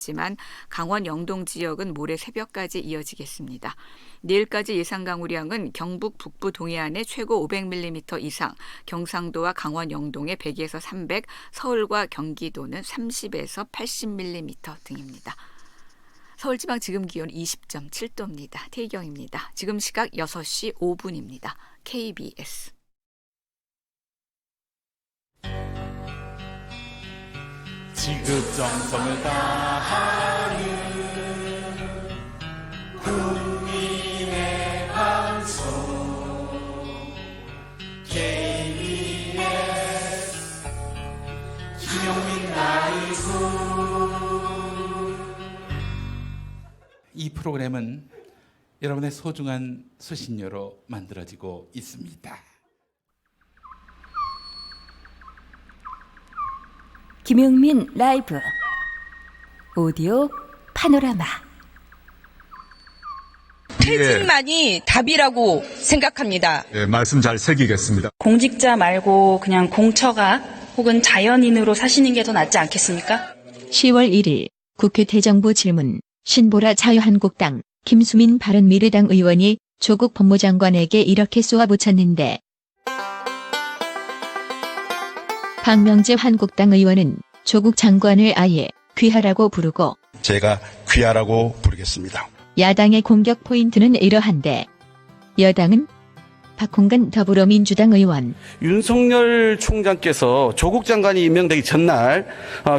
지만 강원 영동 지역은 모레 새벽까지 이어지겠습니다. 내일까지 예상 강우량은 경북 북부 동해안에 최고 500mm 이상, 경상도와 강원 영동에 100에서 300, 서울과 경기도는 30에서 80mm 등입니다. 서울지방 지금 기온 20.7도입니다. 태희경입니다. 지금 시각 6시 5분입니다. KBS. 지극정성을 다하는 국민의 방송 KBS 김용민 라이브. 이 프로그램은 여러분의 소중한 수신료로 만들어지고 있습니다. 김용민 라이브 오디오 파노라마. 퇴직만이 답이라고 생각합니다. 네, 말씀 잘 새기겠습니다. 공직자 말고 그냥 공처가 혹은 자연인으로 사시는 게 더 낫지 않겠습니까? 10월 1일 국회 대정부 질문. 신보라 자유한국당 김수민 바른미래당 의원이 조국 법무장관에게 이렇게 쏘아붙였는데, 박명재 한국당 의원은 조국 장관을 아예 귀하라고 부르고 제가 귀하라고 부르겠습니다. 야당의 공격 포인트는 이러한데, 여당은 박홍근 더불어민주당 의원. 윤석열 총장께서 조국 장관이 임명되기 전날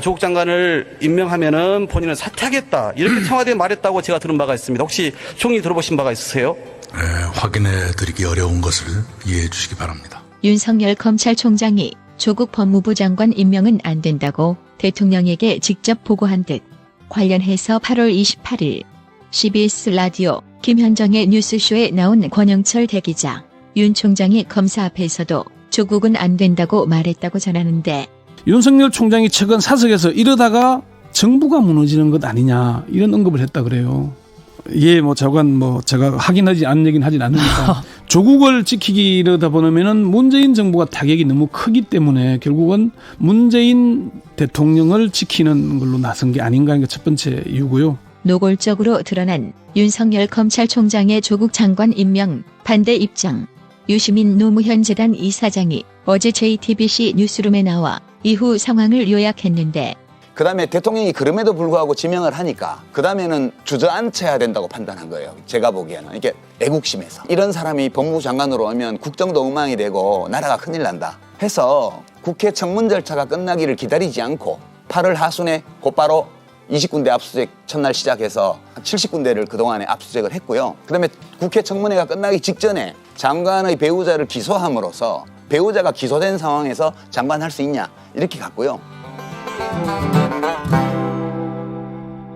조국 장관을 임명하면은 본인은 사퇴하겠다 이렇게 청와대에 말했다고 제가 들은 바가 있습니다. 혹시 총리 들어보신 바가 있으세요? 네, 확인해드리기 어려운 것을 이해해 주시기 바랍니다. 윤석열 검찰총장이 조국 법무부 장관 임명은 안 된다고 대통령에게 직접 보고한 듯, 관련해서 8월 28일 CBS 라디오 김현정의 뉴스쇼에 나온 권영철 대기자, 윤 총장이 검사 앞에서도 조국은 안 된다고 말했다고 전하는데, 윤석열 총장이 최근 사석에서 이러다가 정부가 무너지는 것 아니냐 이런 언급을 했다 그래요. 예, 저건 제가 확인하지 않은 얘기는 하진 않으니까 조국을 지키기 이러다 보면은 문재인 정부가 타격이 너무 크기 때문에 결국은 문재인 대통령을 지키는 걸로 나선 게 아닌가 하는 게 첫 번째 이유고요. 노골적으로 드러난 윤석열 검찰총장의 조국 장관 임명 반대 입장. 유시민 노무현 재단 이사장이 어제 JTBC 뉴스룸에 나와 이후 상황을 요약했는데, 그 다음에 대통령이 그럼에도 불구하고 지명을 하니까 그 다음에는 주저앉혀야 된다고 판단한 거예요. 제가 보기에는 이게 애국심에서 이런 사람이 법무부 장관으로 오면 국정도 엉망이 되고 나라가 큰일 난다 해서 국회 청문 절차가 끝나기를 기다리지 않고 8월 하순에 곧바로 20군데 압수수색 첫날 시작해서 70군데를 그동안에 압수수색을 했고요. 그다음에 국회 청문회가 끝나기 직전에 장관의 배우자를 기소함으로써 배우자가 기소된 상황에서 장관 할 수 있냐 이렇게 갔고요.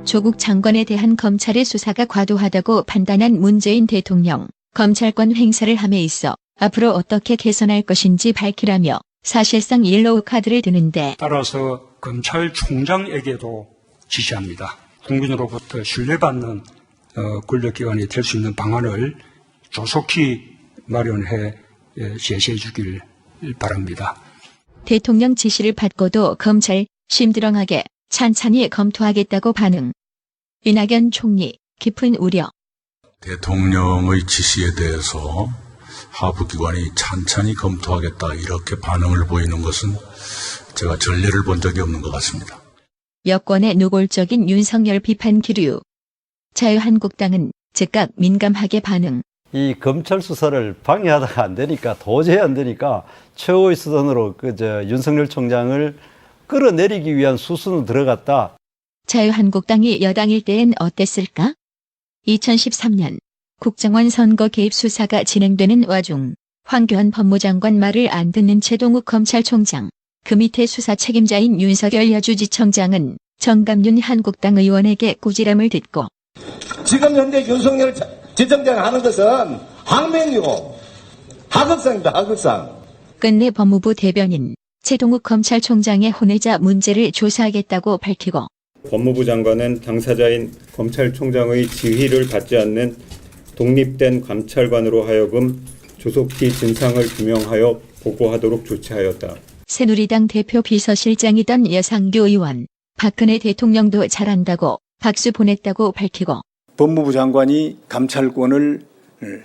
조국 장관에 대한 검찰의 수사가 과도하다고 판단한 문재인 대통령, 검찰권 행사를 함에 있어 앞으로 어떻게 개선할 것인지 밝히라며 사실상 옐로우 카드를 드는데, 따라서 검찰총장에게도 지시합니다. 국민으로부터 신뢰받는 권력기관이 될 수 있는 방안을 조속히 마련해 제시해 주길 바랍니다. 대통령 지시를 받고도 검찰 심드렁하게 찬찬히 검토하겠다고 반응. 이낙연 총리 깊은 우려. 대통령의 지시에 대해서 하부기관이 찬찬히 검토하겠다 이렇게 반응을 보이는 것은 제가 전례를 본 적이 없는 것 같습니다. 여권의 노골적인 윤석열 비판 기류. 자유한국당은 즉각 민감하게 반응. 이 검찰 수사를 방해하다가 안 되니까, 도저히 안 되니까 최후의 수단으로 윤석열 총장을 끌어내리기 위한 수순으로 들어갔다. 자유한국당이 여당일 때엔 어땠을까? 2013년 국정원 선거 개입 수사가 진행되는 와중 황교안 법무장관 말을 안 듣는 최동욱 검찰총장, 그 밑에 수사 책임자인 윤석열 여주지청장은 정감윤 한국당 의원에게 꾸지람을 듣고, 지금 현재 윤석열 지청장 하는 것은 항명이고 하극상입니다. 하극상. 끝내 법무부 대변인 최동욱 검찰총장의 혼외자 문제를 조사하겠다고 밝히고, 법무부 장관은 당사자인 검찰총장의 지휘를 받지 않는 독립된 감찰관으로 하여금 조속히 진상을 규명하여 보고하도록 조치하였다. 새누리당 대표 비서실장이던 여상규 의원, 박근혜 대통령도 잘한다고 박수 보냈다고 밝히고 법무부 장관이 감찰권을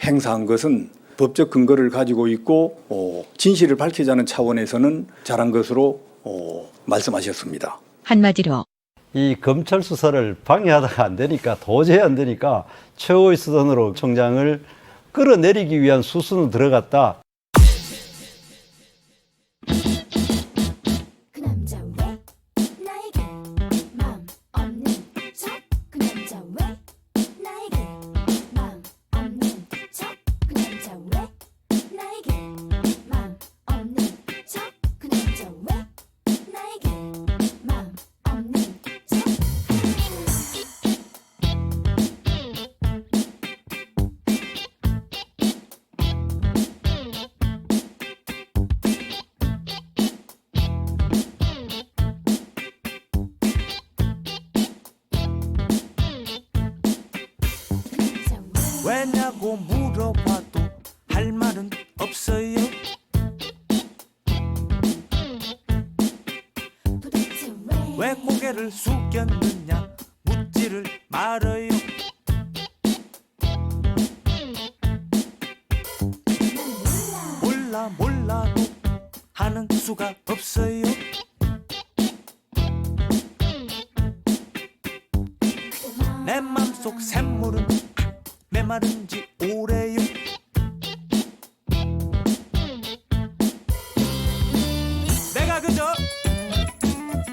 행사한 것은 법적 근거를 가지고 있고 진실을 밝히자는 차원에서는 잘한 것으로 말씀하셨습니다. 한마디로 이 검찰 수사를 방해하다가 안 되니까 도저히 안 되니까 최고의 수단으로 총장을 끌어내리기 위한 수순으로 들어갔다. 왜냐고 물어봐도 할 말은 없어요. 왜 고개를 숙였느냐 묻지를 말아요. 몰라도 하는 수가 없어요. 내 맘속 샘물은 메마른지 오래요. 내가 그저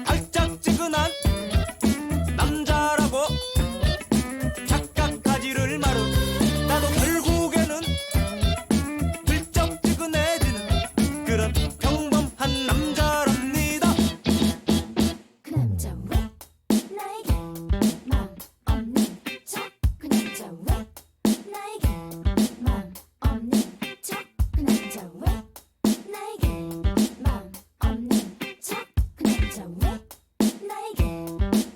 달짝지근한 남자라고 착각하지를 마라. 나도 결국에는 들쩍지근해지는 그런 평범한 남자랍니다. 그 남자 왜 나에게 맘 없는 척? 그 남자 왜 나에게 맘 없는 척? 그 남자 왜 나에게 맘 없는 척? 그 남자 왜 나에게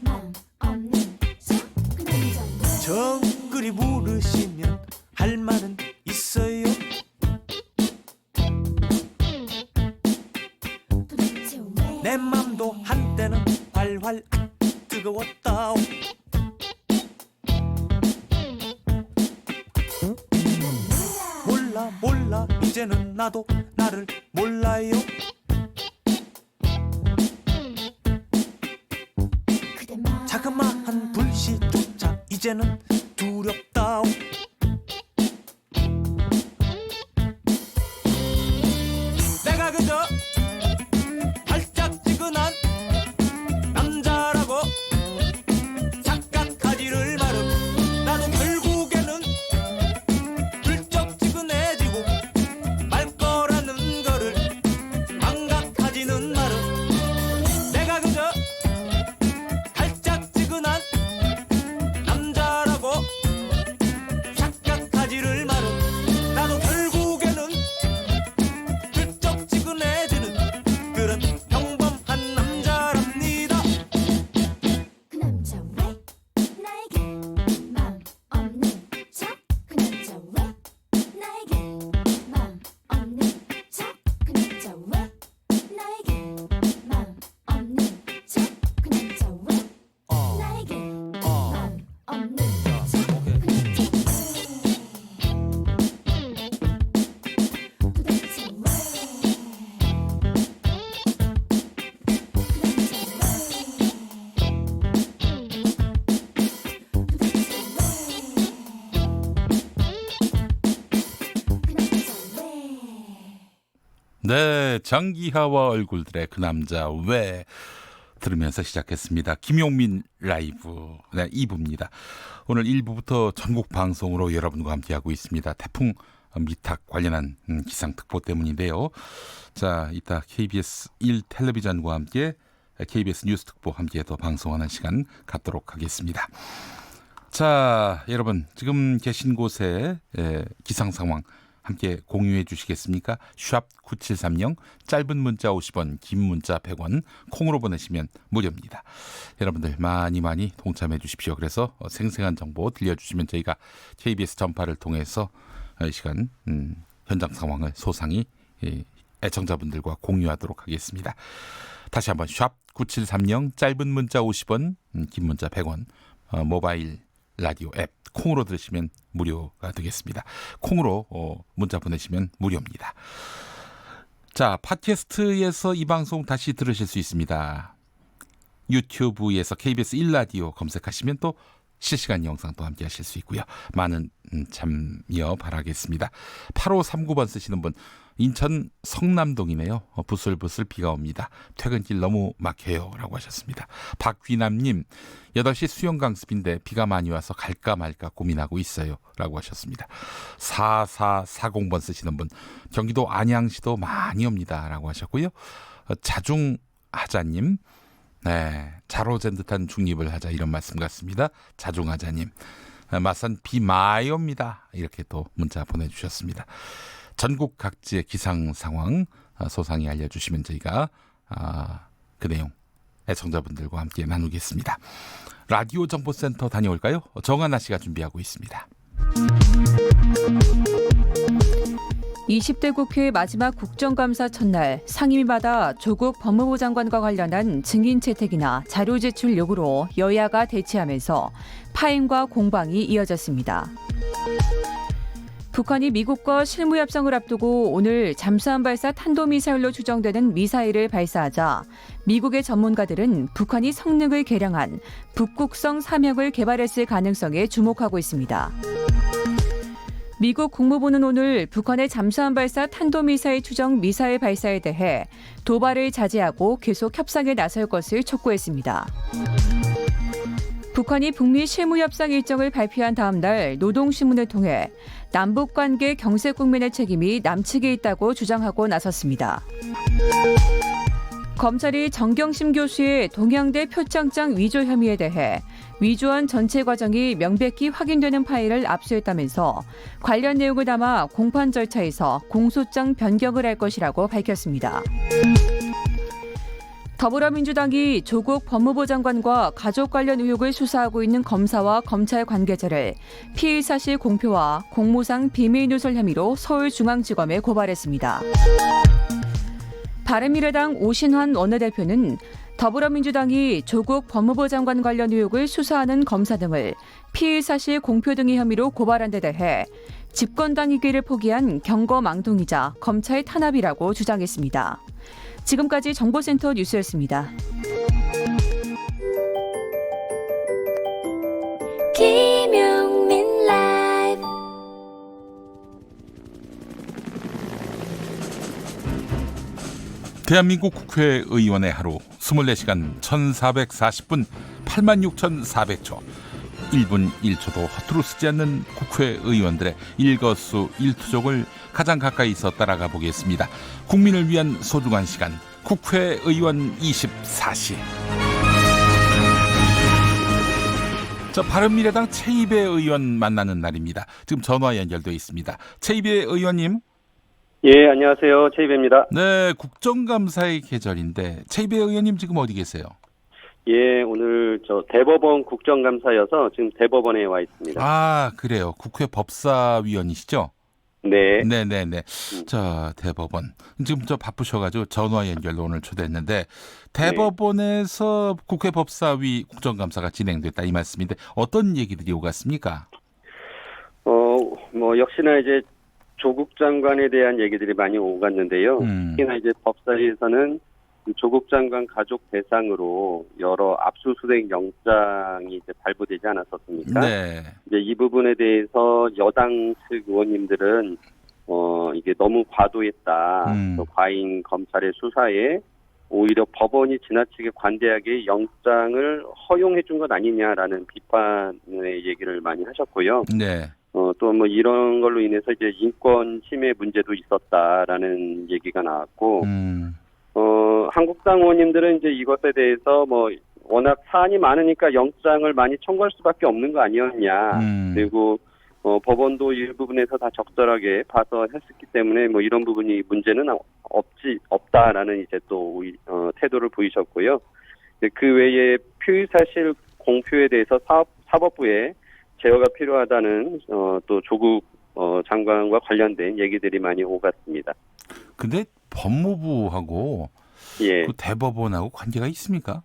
맘 없는 척? 그 남자 왜 정글이 물으시면 할 말은 있어요. 내 맘도 한때는 활활 뜨거웠다. 몰라 이제는 나도 나를 몰라요. 자그마한 불씨조차 이제는 두렵다. 내가 그저 달짝지근한 남자라고 착각하지를 마라. 나도 결국에는 들쩍지근해지고 말 거라는 거를 망각하지는 마라. 내가 그저 달짝지근한 남자라고 착각하지를 마라. 나도 결국에는 들쩍지근해지는 그런 평범한 남자랍니다. 그 남자 왜 나에게 맘 없는 척? 그 남자 왜 나에게 맘 없는 척? 그 남자 왜 나에게 맘 없는 척? 그 남자 왜 나에게 맘 없는 척? 네, 장기하와 얼굴들의 그 남자 왜 들으면서 시작했습니다. 김용민 라이브 2부입니다. 오늘 1부부터 전국 방송으로 여러분과 함께하고 있습니다. 태풍 미탁 관련한 기상특보 때문인데요. 자, 이따 KBS 1 텔레비전과 함께 KBS 뉴스 특보 함께 더 방송하는 시간 갖도록 하겠습니다. 자, 여러분 지금 계신 곳에 기상 상황 함께 공유해 주시겠습니까? 샵 9730 짧은 문자 50원 긴 문자 100원 콩으로 보내시면 무료입니다. 여러분들 많이 동참해 주십시오. 그래서 생생한 정보 들려주시면 저희가 KBS 전파를 통해서 이 시간 현장 상황을 소상히 애청자분들과 공유하도록 하겠습니다. 다시 한번 샵 9730 짧은 문자 50원, 긴 문자 100원, 모바일 라디오 앱 콩으로 들으시면 무료가 되겠습니다. 콩으로 문자 보내시면 무료입니다. 자, 팟캐스트에서 이 방송 다시 들으실 수 있습니다. 유튜브에서 KBS 1라디오 검색하시면 또 실시간 영상도 함께 하실 수 있고요. 많은 참여 바라겠습니다. 8539번 쓰시는 분, 인천 성남동이네요. 부슬부슬 비가 옵니다. 퇴근길 너무 막혀요 라고 하셨습니다. 박귀남님, 8시 수영 강습인데 비가 많이 와서 갈까 말까 고민하고 있어요 라고 하셨습니다. 4440번 쓰시는 분, 경기도 안양시도 많이 옵니다 라고 하셨고요. 자중하자님, 네, 자로잰 듯한 중립을 하자 이런 말씀 같습니다. 자중하자님, 마산 비 많이 옵니다 이렇게 또 문자 보내주셨습니다. 전국 각지의 기상 상황 소상히 알려주시면 저희가 그 내용 애청자분들과 함께 나누겠습니다. 라디오 정보센터 다녀올까요? 정한나 씨가 준비하고 있습니다. 20대 국회 마지막 국정감사 첫날 상임위마다 조국 법무부 장관과 관련한 증인 채택이나 자료 제출 요구로 여야가 대치하면서 파행과 공방이 이어졌습니다. 북한이 미국과 실무 협상을 앞두고 오늘 잠수함 발사 탄도미사일로 추정되는 미사일을 발사하자 미국의 전문가들은 북한이 성능을 개량한 북극성 3형을 개발했을 가능성에 주목하고 있습니다. 미국 국무부는 오늘 북한의 잠수함 발사 탄도미사일 추정 미사일 발사에 대해 도발을 자제하고 계속 협상에 나설 것을 촉구했습니다. 북한이 북미 실무협상 일정을 발표한 다음 날 노동신문을 통해 남북관계 경색 국면의 책임이 남측에 있다고 주장하고 나섰습니다. 검찰이 정경심 교수의 동양대 표창장 위조 혐의에 대해 위조한 전체 과정이 명백히 확인되는 파일을 압수했다면서 관련 내용을 담아 공판 절차에서 공소장 변경을 할 것이라고 밝혔습니다. 더불어민주당이 조국 법무부 장관과 가족 관련 의혹을 수사하고 있는 검사와 검찰 관계자를 피의 사실 공표와 공무상 비밀 누설 혐의로 서울중앙지검에 고발했습니다. 바른미래당 오신환 원내대표는 더불어민주당이 조국 법무부 장관 관련 의혹을 수사하는 검사 등을 피의 사실 공표 등의 혐의로 고발한 데 대해 집권당이기를 포기한 경거망동이자 검찰 탄압이라고 주장했습니다. 지금까지 정보센터 뉴스였습니다. 김용민 라이브. 대한민국 국회의원의 하루 24시간 1440분 86,400초 1분 1초도 허투루 쓰지 않는 국회의원들의 일거수일투족을 가장 가까이서 따라가 보겠습니다. 국민을 위한 소중한 시간 국회의원 24시. 자, 바른미래당 최이배 의원 만나는 날입니다. 지금 전화 연결되어 있습니다. 최이배 의원님. 예, 안녕하세요. 최이배입니다. 네, 국정감사의 계절인데 최이배 의원님 지금 어디 계세요? 예, 오늘 저 대법원 국정감사여서 지금 대법원에 와 있습니다. 아, 그래요. 국회 법사위원이시죠? 네. 네네네. 자, 대법원. 지금 저 바쁘셔가지고 전화 연결로 오늘 초대했는데 대법원에서 국회 법사위 국정감사가 진행됐다 이 말씀인데 어떤 얘기들이 오갔습니까? 뭐 역시나 이제 조국 장관에 대한 얘기들이 많이 오갔는데요. 특히나 이제 법사위에서는 조국 장관 가족 대상으로 여러 압수수색 영장이 이제 발부되지 않았었습니까? 네. 이제 이 부분에 대해서 여당 측 의원님들은 이게 너무 과도했다. 또 과잉 검찰의 수사에 오히려 법원이 지나치게 관대하게 영장을 허용해 준 것 아니냐라는 비판의 얘기를 많이 하셨고요. 네. 또 뭐 이런 걸로 인해서 이제 인권 침해 문제도 있었다라는 얘기가 나왔고, 한국당 의원님들은 이제 이것에 대해서 뭐 워낙 사안이 많으니까 영장을 많이 청구할 수밖에 없는 거 아니었냐. 그리고 법원도 이 부분에서 다 적절하게 봐서 했었기 때문에 뭐 이런 부분이 문제는 없다라는 이제 또 태도를 보이셨고요. 그 외에 표의 사실 공표에 대해서 사법부에 제어가 필요하다는 또 조국 장관과 관련된 얘기들이 많이 오갔습니다. 근데 법무부하고 예. 그 대법원하고 관계가 있습니까?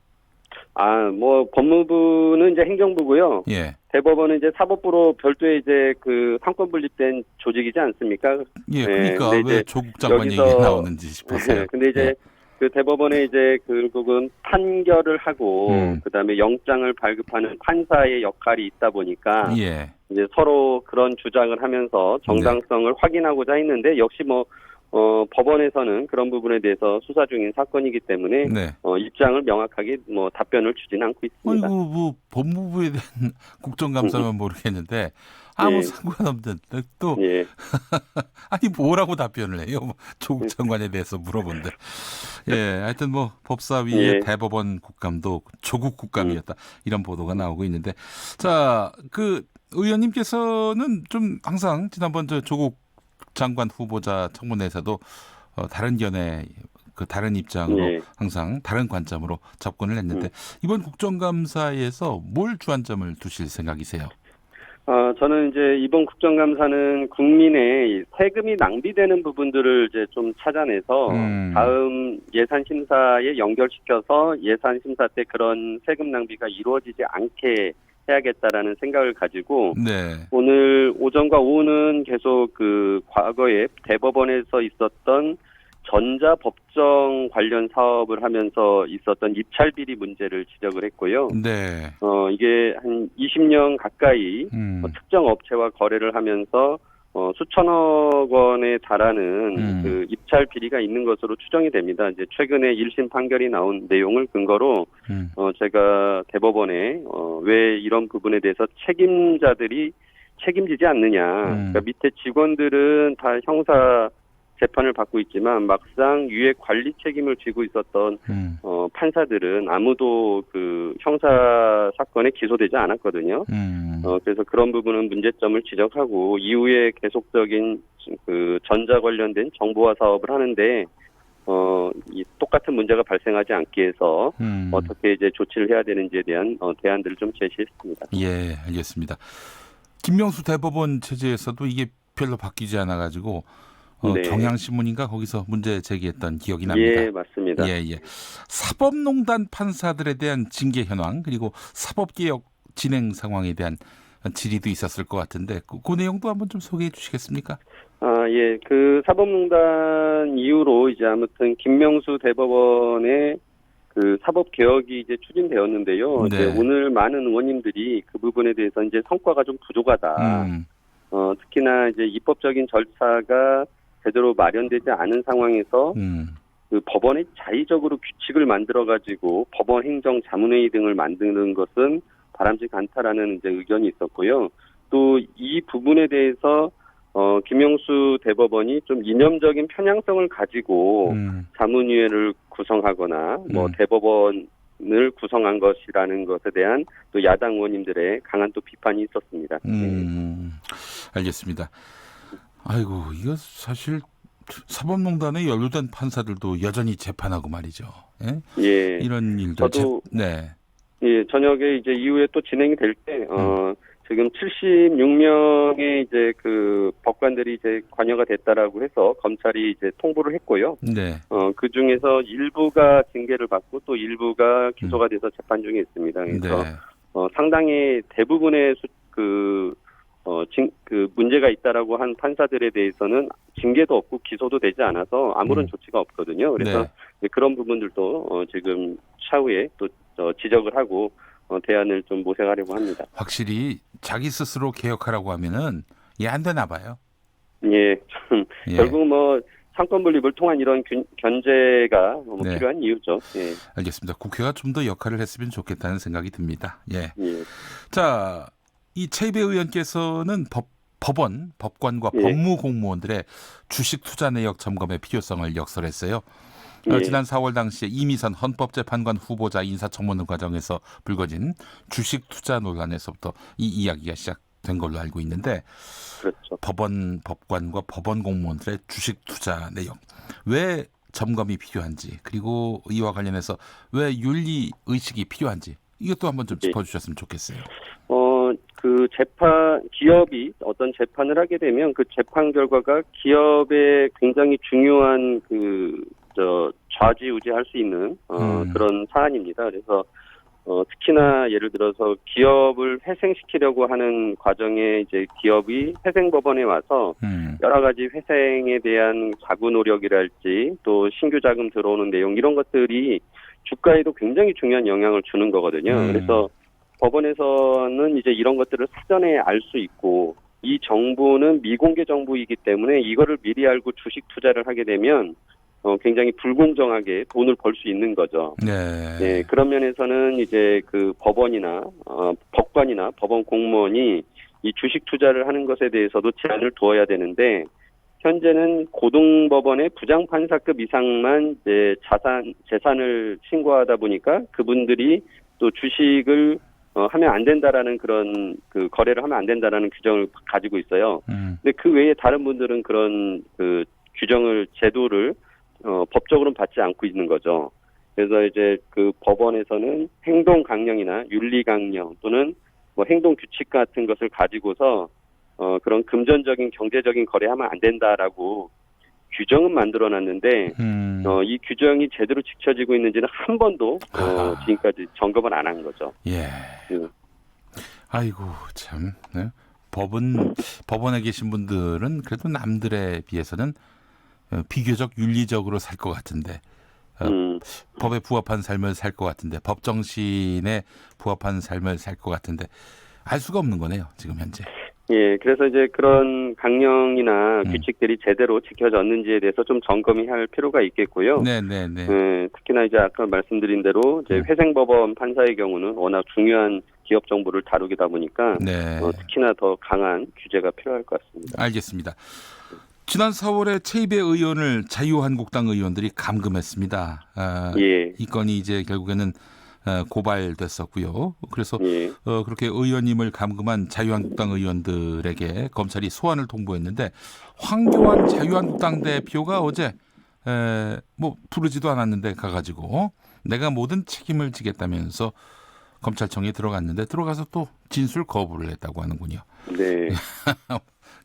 뭐 법무부는 이제 행정부고요. 예. 대법원은 이제 사법부로 별도의 이제 그 상권 분립된 조직이지 않습니까? 예, 그러니까 근데 왜 이제 조국 장관 얘기 여기서- 나오는지 싶어서요. 근데 이제 그 대법원에 이제 결국은 판결을 하고 그다음에 영장을 발급하는 판사의 역할이 있다 보니까 예. 이제 서로 그런 주장을 하면서 정당성을 확인하고자 했는데 역시 뭐 법원에서는 그런 부분에 대해서 수사 중인 사건이기 때문에 네. 입장을 명확하게 뭐 답변을 주지는 않고 있습니다. 아이고 뭐 법무부에 대한 국정감사만 모르겠는데 아무 예. 상관없는데 또 예. 아니 뭐라고 답변을 해요? 뭐 조국 장관에 대해서 물어본데 예, 하여튼 뭐 법사위의 예. 대법원 국감도 조국 국감이었다 이런 보도가 나오고 있는데 자, 그 의원님께서는 좀 항상 지난번 저 조국 장관 후보자 청문회에서도 다른 견해 그 다른 입장으로 예. 항상 다른 관점으로 접근을 했는데 이번 국정감사에서 뭘 주안점을 두실 생각이세요? 저는 이제 이번 국정감사는 국민의 세금이 낭비되는 부분들을 이제 좀 찾아내서 다음 예산 심사에 연결시켜서 예산 심사 때 그런 세금 낭비가 이루어지지 않게 해야겠다라는 생각을 가지고 네. 오늘 오전과 오후는 계속 그 과거에 대법원에서 있었던 전자법정 관련 사업을 하면서 있었던 입찰 비리 문제를 지적을 했고요. 네. 이게 한 20년 가까이 특정 업체와 거래를 하면서 수천억 원에 달하는 그 입찰 비리가 있는 것으로 추정이 됩니다. 이제 최근에 1심 판결이 나온 내용을 근거로 제가 대법원에 왜 이런 부분에 대해서 책임자들이 책임지지 않느냐. 그러니까 밑에 직원들은 다 형사 재판을 받고 있지만 막상 유해 관리 책임을 지고 있었던 판사들은 아무도 그 형사 사건에 기소되지 않았거든요. 그래서 그런 부분은 문제점을 지적하고 이후에 계속적인 그 전자 관련된 정보화 사업을 하는데 이 똑같은 문제가 발생하지 않기 위해서 어떻게 이제 조치를 해야 되는지에 대한 대안들을 좀 제시했습니다. 예, 알겠습니다. 김명수 대법원 체제에서도 이게 별로 바뀌지 않아 가지고 네. 경향신문인가 거기서 문제 제기했던 기억이 납니다. 예, 맞습니다. 예. 사법농단 판사들에 대한 징계 현황 그리고 사법개혁 진행 상황에 대한 질의도 있었을 것 같은데 그 내용도 한번 좀 소개해 주시겠습니까? 예. 그 사법농단 이후로 이제 아무튼 김명수 대법원의 그 사법개혁이 이제 추진되었는데요. 네. 이제 오늘 많은 의원님들이 그 부분에 대해서 이제 성과가 좀 부족하다. 특히나 이제 입법적인 절차가 제대로 마련되지 않은 상황에서 그 법원이 자의적으로 규칙을 만들어 가지고 법원 행정 자문회의 등을 만드는 것은 바람직하지 않다라는 이제 의견이 있었고요. 또 이 부분에 대해서 김명수 대법원이 좀 이념적인 편향성을 가지고 자문위회를 구성하거나 뭐 대법원을 구성한 것이라는 것에 대한 또 야당 의원님들의 강한 또 비판이 있었습니다. 알겠습니다. 아이고 이거 사실 사법농단에 연루된 판사들도 여전히 재판하고 말이죠. 예? 예. 이런 일도 저도 네. 예, 저녁에 이제 이후에 또 진행이 될 때 지금 76명의 이제 그 법관들이 이제 관여가 됐다라고 해서 검찰이 이제 통보를 했고요. 네. 그 중에서 일부가 징계를 받고 또 일부가 기소가 돼서 재판 중에 있습니다. 그래서 네. 상당히 대부분의 그 문제가 있다라고 한 판사들에 대해서는 징계도 없고 기소도 되지 않아서 아무런 조치가 없거든요. 그래서 네. 그런 부분들도 지금 차후에 또 지적을 하고 대안을 좀 모색하려고 합니다. 확실히 자기 스스로 개혁하라고 하면은 안 되나 봐요. 예, 결국 뭐 상권 분립을 통한 이런 견제가 네. 필요한 이유죠. 예. 알겠습니다. 국회가 좀 더 역할을 했으면 좋겠다는 생각이 듭니다. 예. 예. 자, 이 최이배 의원께서는 법관과 예. 법무공무원들의 주식 투자 내역 점검의 필요성을 역설했어요. 예. 지난 4월 당시에 이미선 헌법재판관 후보자 인사청문회 과정에서 불거진 주식 투자 논란에서부터 이 이야기가 시작된 걸로 알고 있는데 그렇죠. 법관과 법원 공무원들의 주식 투자 내역 왜 점검이 필요한지 그리고 이와 관련해서 왜 윤리 의식이 필요한지 이것도 한번 좀 짚어주셨으면 좋겠어요. 그 기업이 어떤 재판을 하게 되면 그 재판 결과가 기업에 굉장히 중요한 그 좌지우지할 수 있는 그런 사안입니다. 그래서 특히나 예를 들어서 기업을 회생시키려고 하는 과정에 이제 기업이 회생법원에 와서 여러 가지 회생에 대한 자구 노력이랄지 또 신규 자금 들어오는 내용 이런 것들이 주가에도 굉장히 중요한 영향을 주는 거거든요. 그래서 법원에서는 이제 이런 것들을 사전에 알 수 있고 이 정보는 미공개 정보이기 때문에 이거를 미리 알고 주식 투자를 하게 되면 굉장히 불공정하게 돈을 벌 수 있는 거죠. 네, 그런 면에서는 이제 그 법원이나 법관이나 법원 공무원이 이 주식 투자를 하는 것에 대해서도 제한을 두어야 되는데 현재는 고등법원의 부장판사급 이상만 이제 재산을 신고하다 보니까 그분들이 또 주식을 하면 안 된다라는 그런 그 거래를 하면 안 된다라는 규정을 가지고 있어요. 근데 그 외에 다른 분들은 그런 그 규정을 제도를 법적으로는 받지 않고 있는 거죠. 그래서 이제 그 법원에서는 행동 강령이나 윤리 강령 또는 뭐 행동 규칙 같은 것을 가지고서 그런 금전적인 경제적인 거래하면 안 된다라고 규정은 만들어놨는데 이 규정이 제대로 지켜지고 있는지는 한 번도 지금까지 점검을 안 한 거죠. 예. 아이고 참. 네. 법원에 계신 분들은 그래도 남들에 비해서는 비교적 윤리적으로 살 것 같은데 법에 부합한 삶을 살 것 같은데 법 정신에 부합한 삶을 살 것 같은데 알 수가 없는 거네요. 지금 현재. 예, 그래서 이제 그런 강령이나 규칙들이 제대로 지켜졌는지에 대해서 좀 점검이 할 필요가 있겠고요. 네네네. 특히나 이제 아까 말씀드린 대로 이제 회생법원 판사의 경우는 워낙 중요한 기업 정보를 다루기다 보니까 특히나 더 강한 규제가 필요할 것 같습니다. 알겠습니다. 지난 4월에 최입의 의원을 자유한국당 의원들이 감금했습니다. 이 건이 이제 결국에는 고발됐었고요. 그래서 그렇게 의원님을 감금한 자유한국당 의원들에게 검찰이 소환을 통보했는데 황교안 자유한국당 대표가 어제 뭐 부르지도 않았는데 가가지고 내가 모든 책임을 지겠다면서 검찰청에 들어갔는데 들어가서 또 진술 거부를 했다고 하는군요. 네.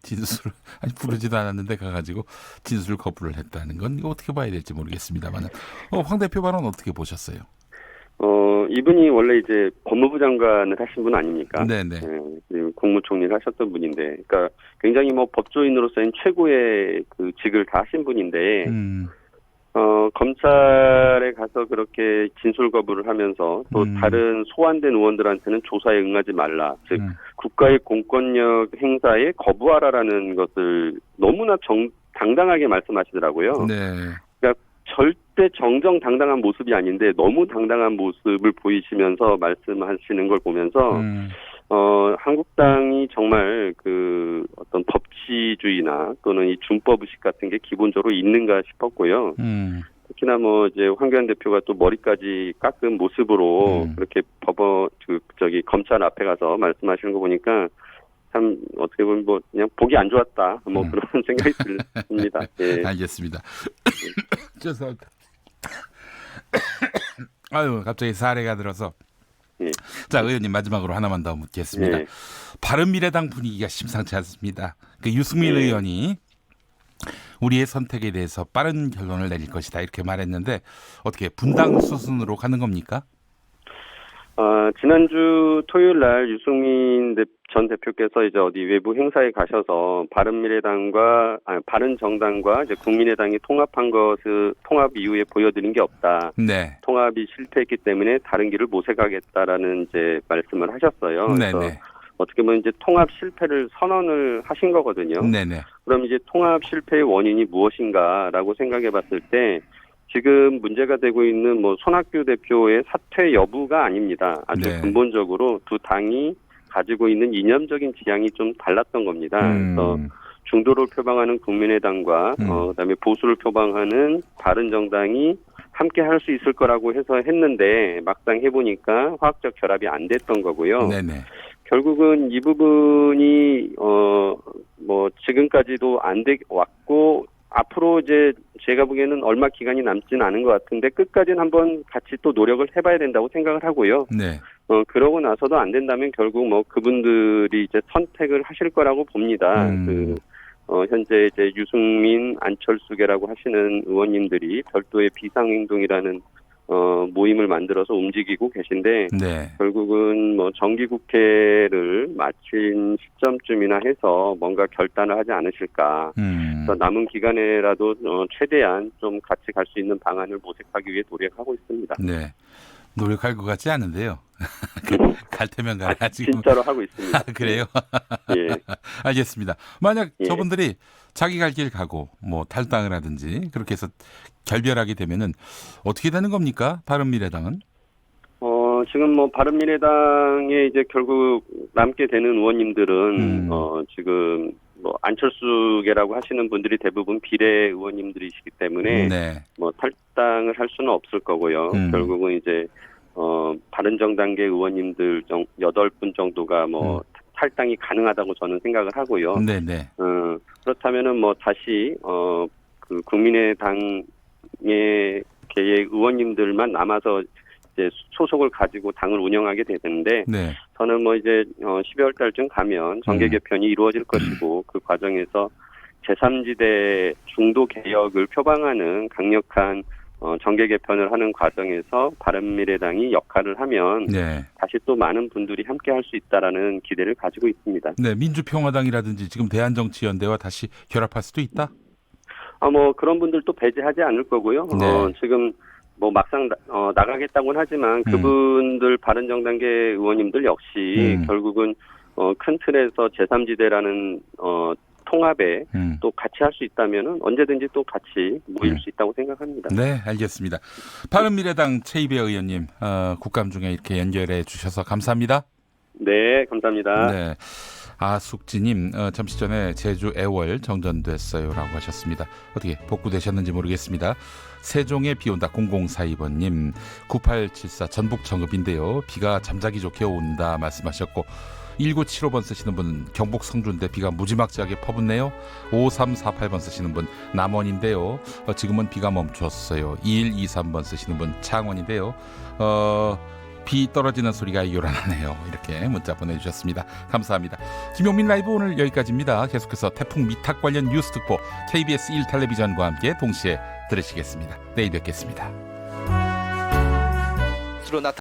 진술 아니 부르지도 않았는데 가가지고 진술 거부를 했다는 건 이거 어떻게 봐야 될지 모르겠습니다만 황 대표 발언 어떻게 보셨어요? 이분이 원래 이제 법무부 장관을 하신 분 아닙니까? 네네. 그리고 국무총리를 하셨던 분인데, 그러니까 굉장히 뭐 법조인으로서는 최고의 그 직을 다 하신 분인데, 검찰에 가서 그렇게 진술 거부를 하면서 또 다른 소환된 의원들한테는 조사에 응하지 말라, 즉 국가의 공권력 행사에 거부하라라는 것을 너무나 당당하게 말씀하시더라고요. 네. 그러니까 절대 정정당당한 모습이 아닌데 너무 당당한 모습을 보이시면서 말씀하시는 걸 보면서 한국당이 정말 그 어떤 법치주의나 또는 이 준법의식 같은 게 기본적으로 있는가 싶었고요. 특히나 뭐 이제 황교안 대표가 또 머리까지 깎은 모습으로 그렇게 검찰 앞에 가서 말씀하시는 거 보니까 참 어떻게 보면 뭐 그냥 보기 안 좋았다 뭐 그런 생각이 듭니다. 예. 알겠습니다. 죄송합니다. 아유 갑자기 사례가 들어서. 자 의원님 마지막으로 하나만 더 묻겠습니다. 바른미래당 분위기가 심상치 않습니다. 그 유승민 의원이 우리의 선택에 대해서 빠른 결론을 내릴 것이다 이렇게 말했는데 어떻게 분당 수순으로 가는 겁니까? 지난주 토요일 날 유승민 전 대표께서 이제 어디 외부 행사에 가셔서 바른정당과 이제 국민의당이 통합한 것을 통합 이후에 보여드린 게 없다. 네. 통합이 실패했기 때문에 다른 길을 모색하겠다라는 이제 말씀을 하셨어요. 그래서 어떻게 보면 이제 통합 실패를 선언을 하신 거거든요. 네네. 그럼 이제 통합 실패의 원인이 무엇인가라고 생각해봤을 때. 지금 문제가 되고 있는 뭐 손학규 대표의 사퇴 여부가 아닙니다. 아주 근본적으로 두 당이 가지고 있는 이념적인 지향이 좀 달랐던 겁니다. 그래서 중도를 표방하는 국민의당과 그다음에 보수를 표방하는 바른정당이 함께 할 수 있을 거라고 해서 했는데 막상 해보니까 화학적 결합이 안 됐던 거고요. 네네. 결국은 이 부분이 뭐 지금까지도 안 돼 왔고. 앞으로 이제 제가 보기에는 얼마 기간이 남지는 않은 것 같은데 끝까지는 한번 같이 또 노력을 해봐야 된다고 생각을 하고요. 네. 그러고 나서도 안 된다면 결국 뭐 그분들이 이제 선택을 하실 거라고 봅니다. 현재 이제 유승민, 안철수계라고 하시는 의원님들이 별도의 비상행동이라는 모임을 만들어서 움직이고 계신데 네. 결국은 뭐 정기국회를 마친 시점쯤이나 해서 뭔가 결단을 하지 않으실까. 그래서 남은 기간에라도 최대한 좀 같이 갈 수 있는 방안을 모색하기 위해 노력하고 있습니다. 네. 노력할 것 같지 않은데요. 갈 테면 가라. 진짜로 하고 있습니다. 그래요? 예. 알겠습니다. 만약 예. 저분들이 자기 갈 길 가고 뭐 탈당을 하든지 그렇게 해서 결별하게 되면은 어떻게 되는 겁니까? 바른미래당은? 지금 뭐 바른미래당에 이제 결국 남게 되는 의원님들은 지금 뭐 안철수계라고 하시는 분들이 대부분 비례 의원님들이시기 때문에 네. 뭐 탈당을 할 수는 없을 거고요. 결국은 이제 바른정당계 의원님들 8분 정도가 뭐 탈당이 가능하다고 저는 생각을 하고요. 네네. 그렇다면은 뭐 다시 그 국민의당의 계의 의원님들만 남아서 이제 소속을 가지고 당을 운영하게 되는데 네. 저는 뭐 이제 12월 달쯤 가면 정계 개편이 이루어질 것이고 그 과정에서 제3지대 중도 개혁을 표방하는 강력한 정계 개편을 하는 과정에서 바른미래당이 역할을 하면 네. 다시 또 많은 분들이 함께 할 수 있다라는 기대를 가지고 있습니다. 네, 민주평화당이라든지 지금 대한정치연대와 다시 결합할 수도 있다? 뭐 그런 분들도 배제하지 않을 거고요. 네. 지금 뭐 막상 나가겠다고는 하지만 그분들 바른정당계 의원님들 역시 결국은 큰 틀에서 제3지대라는 통합에 또 같이 할 수 있다면 언제든지 또 같이 모일 수 있다고 생각합니다. 네, 알겠습니다. 바른미래당 최이배 의원님 국감 중에 이렇게 연결해 주셔서 감사합니다. 네, 감사합니다. 네. 아숙지님 잠시 전에 제주 애월 정전됐어요라고 하셨습니다. 어떻게 복구되셨는지 모르겠습니다. 세종에 비온다 0042번님 9874 전북청읍인데요. 비가 잠자기 좋게 온다 말씀하셨고 1975번 쓰시는 분 경북 성주인데 비가 무지막지하게 퍼붓네요. 5348번 쓰시는 분 남원인데요. 지금은 비가 멈췄어요. 2123번 쓰시는 분 창원인데요. 비 떨어지는 소리가 요란하네요. 이렇게 문자 보내주셨습니다. 감사합니다. 김용민 라이브 오늘 여기까지입니다. 계속해서 태풍 미탁 관련 뉴스 특보 KBS 1텔레비전과 함께 동시에 들으시겠습니다. 내일 뵙겠습니다.